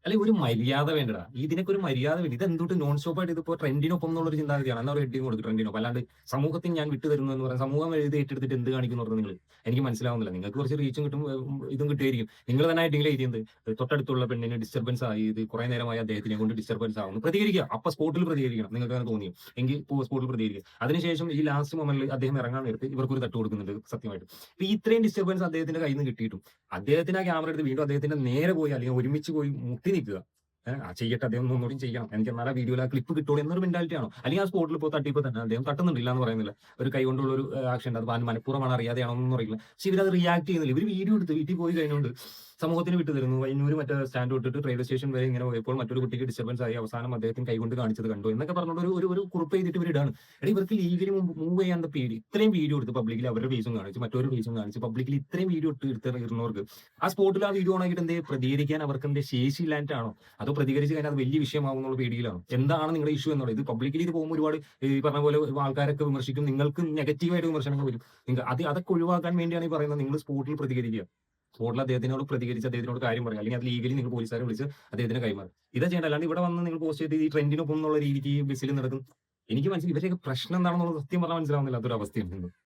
അല്ലെങ്കിൽ ഒരു മര്യാദ വേണ്ടടാ. ഇതിനൊക്കെ ഒരു മര്യാദ വേണ്ട. ഇത് എന്തുട്ട് നോൺ സ്റ്റോപ്പ് ആയിട്ട് ഇതിപ്പോ ട്രെൻഡിനൊപ്പം എന്നുള്ളൊരു ചിന്താഗതിയാണ്. എന്നാ ഒരു ഹെഡിങ് കൊടുക്കും ട്രെൻഡിനൊപ്പം. അല്ലാണ്ട് സമൂഹത്തിന് ഞാൻ വിട്ടു തരുന്നു എന്ന് പറയാം. സമൂഹം എഴുതി ഏറ്റെടുത്തിട്ട് എന്ത് കാണിക്കുന്നു പറഞ്ഞാൽ നിങ്ങൾ എനിക്ക് മനസ്സിലാവുന്നില്ല. നിങ്ങൾക്ക് കുറച്ച് റീച്ചും കിട്ടും, ഇതും കിട്ടുമായിരിക്കും. നിങ്ങൾ തന്നെ ഹെഡിങ്ങിൽ എഴുതിയത് തൊട്ടടുത്തുള്ള പെണ്ണിന് ഡിസ്റ്റർബൻസ് ആയി, ഇത് കുറെ നേരമായി അദ്ദേഹത്തിനെ കൊണ്ട് ഡിസ്റ്റർബൻസ് ആവുന്നു. പ്രതികരിക്കുക. അപ്പൊ സ്പോട്ടിൽ പ്രതികരിക്കണം. നിങ്ങൾക്ക് അങ്ങനെ തോന്നിയോ എങ്കിൽ സ്പോട്ടിൽ പ്രതികരിക്കുക. അതിനുശേഷം ഈ ലാസ്റ്റ് മൊമെന്റിൽ അദ്ദേഹം ഇറങ്ങാൻ നേരത്ത് ഇവർക്ക് ഒരു തട്ട് കൊടുക്കുന്നുണ്ട് സത്യമായിട്ട്. ഇപ്പൊ ഇത്രയും ഡിസ്റ്റർബൻസ് അദ്ദേഹത്തിന്റെ കയ്യിൽ നിന്ന് കിട്ടിയിട്ടും അദ്ദേഹത്തിന് ആ ക്യാമറ എടുത്ത് വീണ്ടും അദ്ദേഹത്തിന്റെ നേരെ പോയി അല്ലെങ്കിൽ ഒരുമിച്ച് പോയി മുട്ടി നിൽക്കുക. ചെയ്യട്ടെ, അദ്ദേഹം ഒന്നുകൂടി ചെയ്യണം, എനിക്ക് എന്നാലും ആ വീഡിയോയിൽ ആ ക്ലിപ്പ് കിട്ടുള്ളൂ എന്നൊരു മെന്റാലിറ്റി ആണോ? അല്ലെങ്കിൽ ആ സ്പോട്ടിൽ ഇപ്പോൾ തട്ടിപ്പ് തന്നെ അദ്ദേഹം തട്ടുന്നുണ്ടില്ല എന്ന് പറയുന്നില്ല, ഒരു കൈ കൊണ്ടുള്ള ഒരു ആക്ഷൻ ഉണ്ട്, അത് മനഃപൂർവ്വമാണ് അറിയാതെയാണോ എന്നൊന്നും അറിയില്ല. പക്ഷെ ഇവരത് റിയാക്ട് ചെയ്യുന്നില്ല. ഇവർ വീഡിയോ എടുത്ത് വീട്ടിൽ പോയി കഴിഞ്ഞുകൊണ്ട് സമൂഹത്തിന് വിട്ടു തരുന്നു. വൈന്നൂര് മറ്റേ സ്റ്റാൻഡ് വിട്ടിട്ട് റെയിൽവേ സ്റ്റേഷൻ വരെ ഇങ്ങനെ പോയപ്പോൾ മറ്റൊരു കുട്ടിക്ക് ഡിസ്റ്റർബൻസ് ആയി, അവസാനം അദ്ദേഹത്തിന് കൈകൊണ്ട് കാണിച്ചത് കണ്ടു എന്നൊക്കെ പറഞ്ഞുകൊണ്ട് ഒരു കുറിപ്പ് ചെയ്തിട്ട് ഇവർ ഇടാണ്. എടീ, ഇവർക്ക് ലീഗലി മൂവ് ചെയ്യാൻ പേടി. ഇത്രയും വീഡിയോ എടുത്ത് പബ്ലിക്കിൽ അവരുടെ ഫേസും കാണിച്ച് മറ്റൊരു ഫേസും കാണിച്ച് പബ്ലിക്കിൽ ഇത്രയും വീഡിയോ ഇടുന്നവർക്ക് ആ സ്പോട്ടിൽ ആ വീഡിയോ ആണെങ്കിൽ എന്തേ പ്രതികരിക്കാൻ അവർക്ക് എന്തേ ശേഷി ഇല്ലാണ്ടാണോ, അതോ പ്രതികരിച്ച് കഴിഞ്ഞാൽ അത് വലിയ വിഷയമാവും എന്നുള്ള പേടിയിലാണോ? എന്താണ് നിങ്ങളുടെ ഇഷ്യൂ എന്നുള്ളത്? ഇത് പബ്ലിക്കലി ഇത് പോകുമ്പോൾ ഒരുപാട് ഈ പറഞ്ഞ പോലെ ആൾക്കാരൊക്കെ വിമർശിക്കും, നിങ്ങൾക്ക് നെഗറ്റീവായിട്ട് വിമർശനങ്ങൾ വരും. അതൊക്കെ ഒഴിവാക്കാൻ വേണ്ടിയാണ് ഈ പറയുന്നത് നിങ്ങൾ സ്പോട്ടിൽ പ്രതികരിക്കുക. സ്പോട്ടിൽ അദ്ദേഹത്തിനോട് പ്രതികരിച്ച് അദ്ദേഹത്തിനോട് കാര്യം പറയുക, അല്ലെങ്കിൽ അത് ലീഗലി നിങ്ങൾ പോലീസുകാരെ വിളിച്ച് അദ്ദേഹത്തിന് കൈമാറും. ഇതാ ചെയ്യേണ്ട. അല്ലാണ്ട് ഇവിടെ വന്ന് നിങ്ങൾ പോസ്റ്റ് ചെയ്ത് ഈ ട്രെൻഡിനൊപ്പം എന്നുള്ള രീതിക്ക് ഈ ബസ്സിൽ നടക്കും. എനിക്ക് മനസ്സിലായി ഇവരെയൊക്കെ പ്രശ്നം എന്താണെന്നുള്ളത് സത്യം പറഞ്ഞാൽ മനസ്സിലാവുന്നില്ല. അതൊരു അവസ്ഥയാണ്.